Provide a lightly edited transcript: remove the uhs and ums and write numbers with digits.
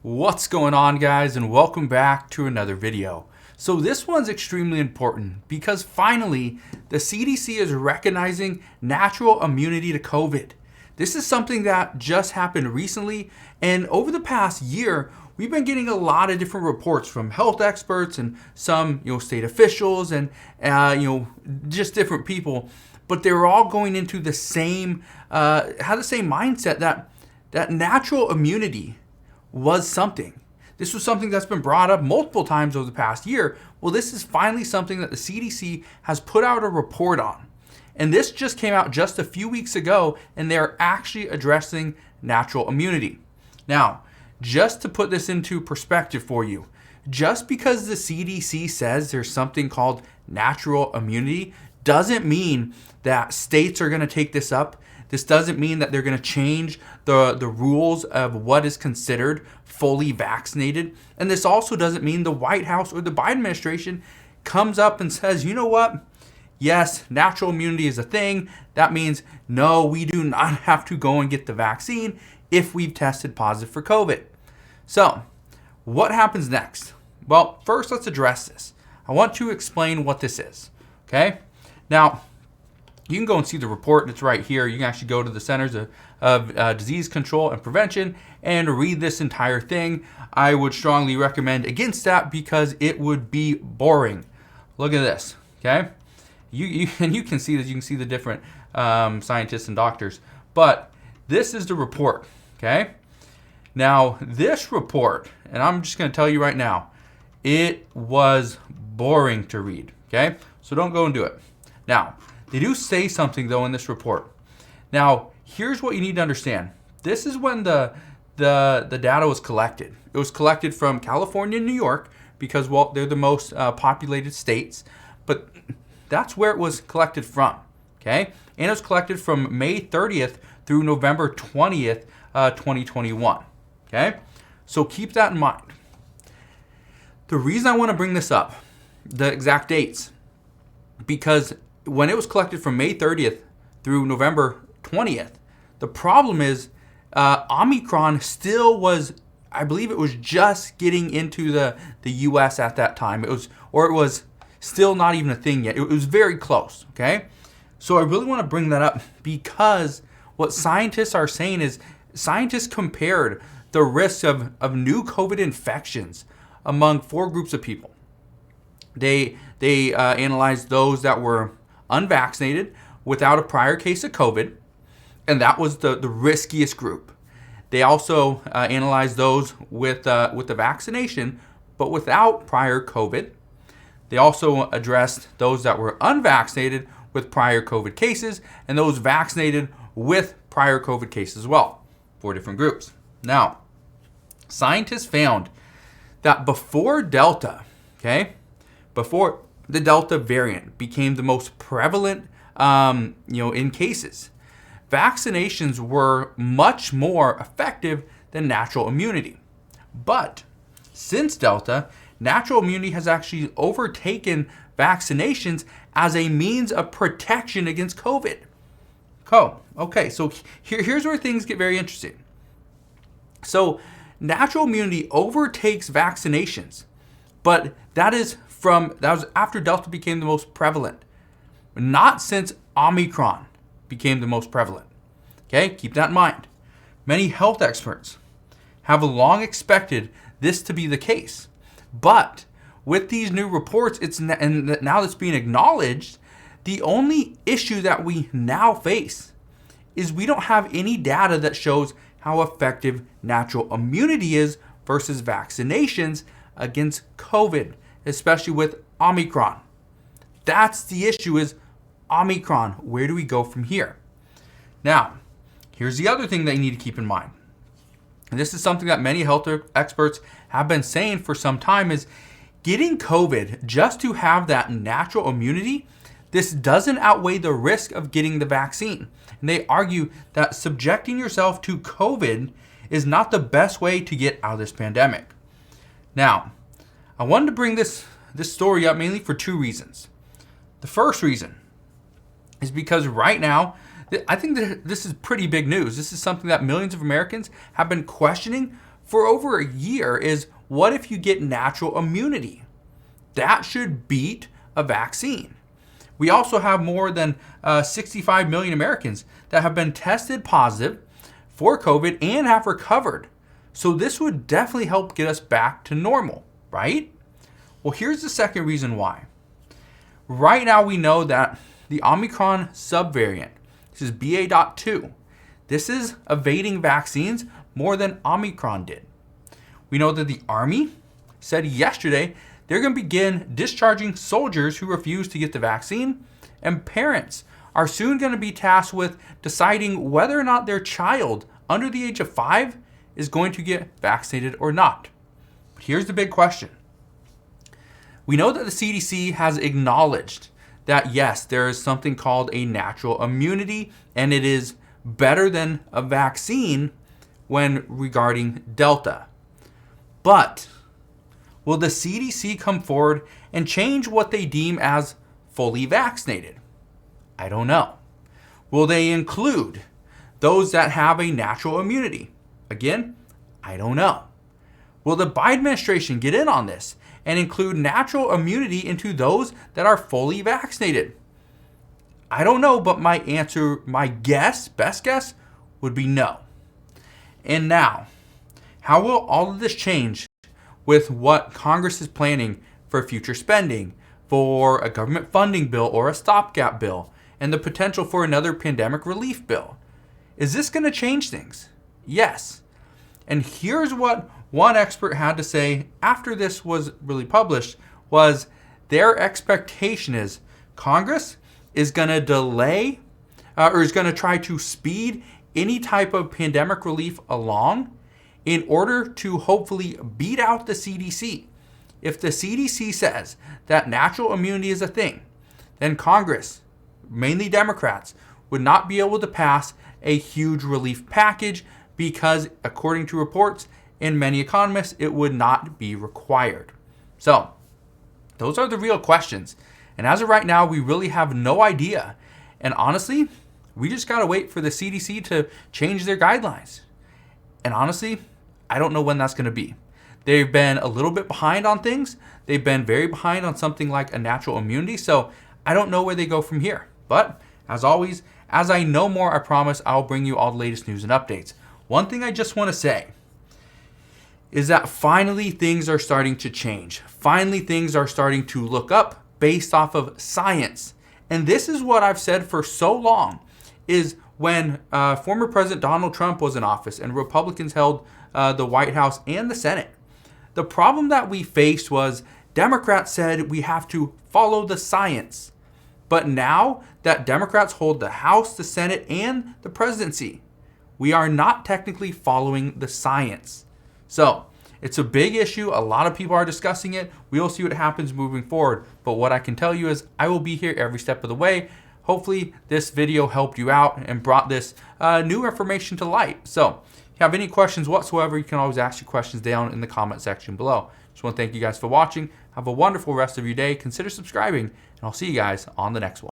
What's going on, guys, and welcome back to another video. So this one's extremely important because finally the CDC is recognizing natural immunity to COVID. This is something that just happened recently, and over the past year we've been getting a lot of different reports from health experts and some state officials and just different people, but they're all going into the same have the same mindset that natural immunity was something. This was something that's been brought up multiple times over the past year. Well, this is finally something that the CDC has put out a report on. And this just came out just a few weeks ago, and they're actually addressing natural immunity. Now, just to put this into perspective for you, just because the CDC says there's something called natural immunity doesn't mean that states are going to take this up. This doesn't mean that they're going to change the rules of what is considered fully vaccinated. And this also doesn't mean the White House or the Biden administration comes up and says, you know what? Yes, natural immunity is a thing. That means, no, we do not have to go and get the vaccine if we've tested positive for COVID. So, what happens next? Well, first, let's address this. I want to explain what this is, okay? Now, you can go and see the report. It's right here. You can actually go to the Centers of Disease Control and Prevention and read this entire thing. I would strongly recommend against that because it would be boring. Look at this, okay? You can see this. You can see the different scientists and doctors. But this is the report, okay? Now, this report, and I'm just going to tell you right now, it was boring to read, okay? So don't go and do it. Now, they do say something, though, in this report. Now, here's what you need to understand. This is when the data was collected. It was collected from California and New York because, well, they're the most populated states. But that's where it was collected from, okay? And it was collected from May 30th through November 20th, 2021, okay? So keep that in mind. The reason I want to bring this up, the exact dates, because when it was collected from May 30th through November 20th, the problem is Omicron still was, I believe it was just getting into the US at that time. It was still not even a thing yet. It was very close, okay? So I really want to bring that up because what scientists are saying is scientists compared the risk of new COVID infections among 4 groups of people. They analyzed those that were unvaccinated without a prior case of COVID, and that was the riskiest group. They also analyzed those with the vaccination, but without prior COVID. They also addressed those that were unvaccinated with prior COVID cases, and those vaccinated with prior COVID cases as well. 4 different groups. Now, scientists found that before Delta, before the Delta variant became the most prevalent, in cases, vaccinations were much more effective than natural immunity. But since Delta, natural immunity has actually overtaken vaccinations as a means of protection against COVID. Okay, so here's where things get very interesting. So natural immunity overtakes vaccinations, but that was after Delta became the most prevalent, not since Omicron became the most prevalent. Okay, keep that in mind. Many health experts have long expected this to be the case, but with these new reports, and now that's being acknowledged, the only issue that we now face is we don't have any data that shows how effective natural immunity is versus vaccinations against COVID, especially with Omicron. That's the issue, is Omicron. Where do we go from here? Now, here's the other thing that you need to keep in mind. And this is something that many health experts have been saying for some time, is getting COVID just to have that natural immunity, this doesn't outweigh the risk of getting the vaccine. And they argue that subjecting yourself to COVID is not the best way to get out of this pandemic. Now, I wanted to bring this story up mainly for 2 reasons. The first reason is because right now, I think that this is pretty big news. This is something that millions of Americans have been questioning for over a year is, what if you get natural immunity? That should beat a vaccine. We also have more than 65 million Americans that have been tested positive for COVID and have recovered. So this would definitely help get us back to normal, right? Well, here's the second reason why. Right now we know that the Omicron subvariant, this is BA.2, this is evading vaccines more than Omicron did. We know that the Army said yesterday they're going to begin discharging soldiers who refuse to get the vaccine, and parents are soon going to be tasked with deciding whether or not their child under the age of 5 is going to get vaccinated or not. But here's the big question. We know that the CDC has acknowledged that yes, there is something called a natural immunity, and it is better than a vaccine when regarding Delta. But will the CDC come forward and change what they deem as fully vaccinated? I don't know. Will they include those that have a natural immunity? Again, I don't know. Will the Biden administration get in on this and include natural immunity into those that are fully vaccinated? I don't know, but my answer, my guess, best guess, would be no. And now, how will all of this change with what Congress is planning for future spending, for a government funding bill or a stopgap bill, and the potential for another pandemic relief bill? Is this going to change things? Yes. And here's what one expert had to say after this was really published, was their expectation is Congress is going to delay or is going to try to speed any type of pandemic relief along in order to hopefully beat out the CDC. If the CDC says that natural immunity is a thing, then Congress, mainly Democrats, would not be able to pass a huge relief package because, according to reports and many economists, it would not be required. So, those are the real questions. And as of right now, we really have no idea. And honestly, we just got to wait for the CDC to change their guidelines. And honestly, I don't know when that's going to be. They've been a little bit behind on things. They've been very behind on something like a natural immunity. So I don't know where they go from here. But as always, as I know more, I promise I'll bring you all the latest news and updates. One thing I just want to say is that finally things are starting to change. Finally things are starting to look up based off of science. And this is what I've said for so long, is when former President Donald Trump was in office and Republicans held the White House and the Senate, the problem that we faced was Democrats said we have to follow the science. But now that Democrats hold the House, the Senate, and the presidency, we are not technically following the science. So it's a big issue. A lot of people are discussing it. We'll see what happens moving forward. But what I can tell you is I will be here every step of the way. Hopefully this video helped you out and brought this new information to light. So if you have any questions whatsoever, you can always ask your questions down in the comment section below. Just want to thank you guys for watching. Have a wonderful rest of your day. Consider subscribing, and I'll see you guys on the next one.